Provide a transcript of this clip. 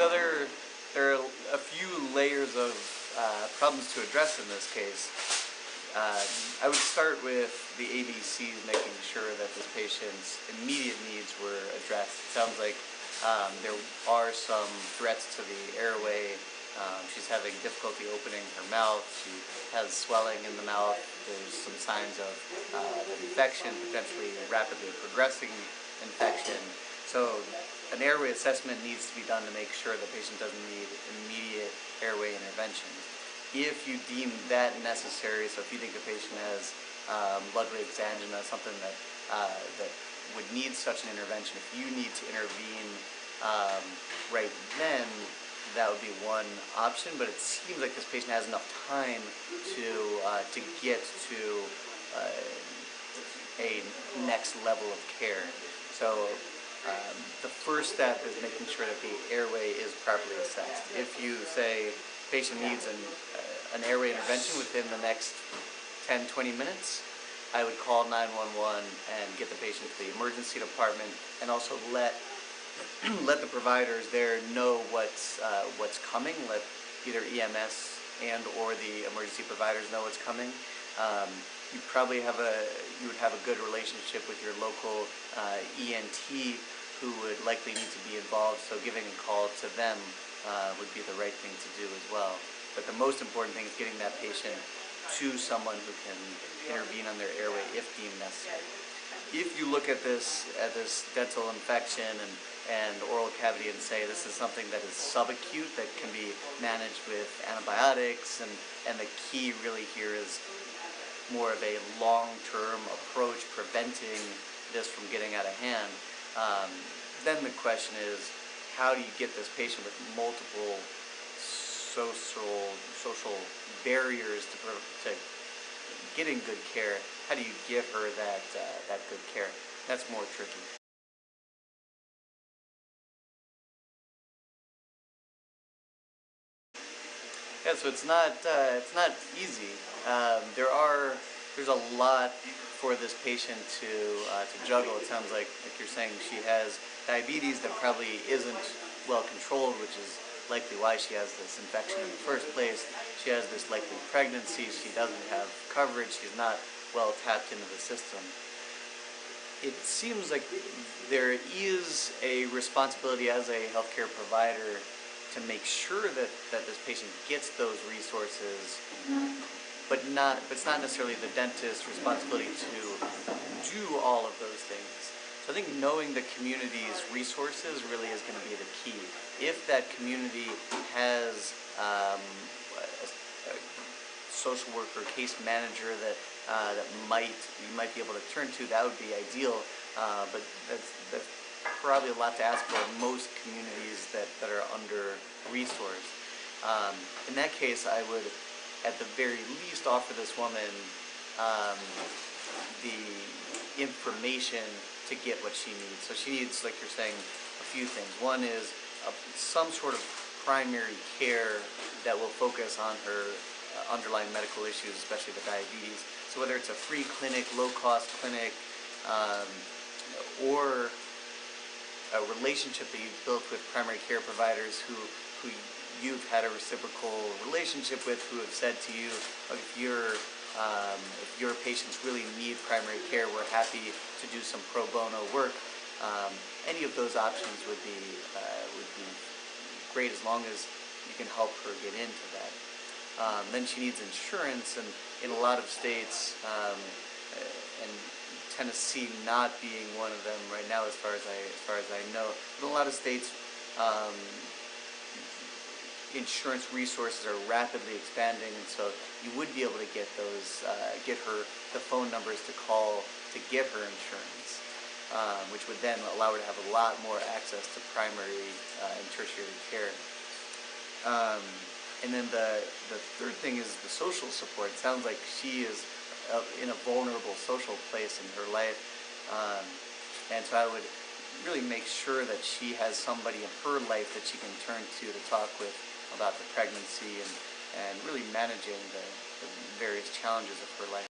So there are a few layers of problems to address in this case. I would start with the ABCs, making sure that this patient's immediate needs were addressed. It sounds like there are some threats to the airway. She's having difficulty opening her mouth. She has swelling in the mouth. There's some signs of infection, potentially rapidly progressing infection. So an airway assessment needs to be done to make sure the patient doesn't need immediate airway intervention. If you deem that necessary, so if you think the patient has blood-brain angina, something that would need such an intervention, if you need to intervene right then, that would be one option. But it seems like this patient has enough time to get to a next level of care. So the first step is making sure that the airway is properly assessed. If you say patient needs an airway intervention within the next 10-20 minutes, I would call 911 and get the patient to the emergency department, and also let the providers there know what's coming. Let either EMS and or the emergency providers know what's coming. You probably would have a good relationship with your local ENT, who would likely need to be involved, so giving a call to them would be the right thing to do as well. But the most important thing is getting that patient to someone who can intervene on their airway if deemed necessary. If you look at this dental infection and oral cavity and say this is something that is subacute, that can be managed with antibiotics, and the key really here is more of a long-term approach, preventing this from getting out of hand, then the question is, how do you get this patient with multiple social barriers to getting good care? How do you give her that good care? That's more tricky. Yeah, so it's not easy. There's a lot for this patient to juggle. It sounds like you're saying she has diabetes that probably isn't well controlled, which is likely why she has this infection in the first place. She has this likely pregnancy. She doesn't have coverage. She's not well tapped into the system. It seems like there is a responsibility as a healthcare provider to make sure that this patient gets those resources, but it's not necessarily the dentist's responsibility to do all of those things. So I think knowing the community's resources really is going to be the key. If that community has a social worker, case manager that you might be able to turn to, that would be ideal. But that's probably a lot to ask for most communities that are under-resourced. In that case, I would, at the very least, offer this woman the information to get what she needs. So she needs, like you're saying, a few things. One is some sort of primary care that will focus on her underlying medical issues, especially the diabetes. So whether it's a free clinic, low-cost clinic, or a relationship that you've built with primary care providers who you've had a reciprocal relationship with, who have said to you, if your patients really need primary care, we're happy to do some pro bono work. Any of those options would be great, as long as you can help her get into that. Then she needs insurance, and in a lot of states, and Tennessee not being one of them right now, as far as I know, but in a lot of states, insurance resources are rapidly expanding, and so you would be able to get her the phone numbers to call to get her insurance, which would then allow her to have a lot more access to primary and tertiary care. And then the third thing is the social support. It sounds like she is in a vulnerable social place in her life, and so I would really make sure that she has somebody in her life that she can turn to talk with about the pregnancy and really managing the various challenges of her life.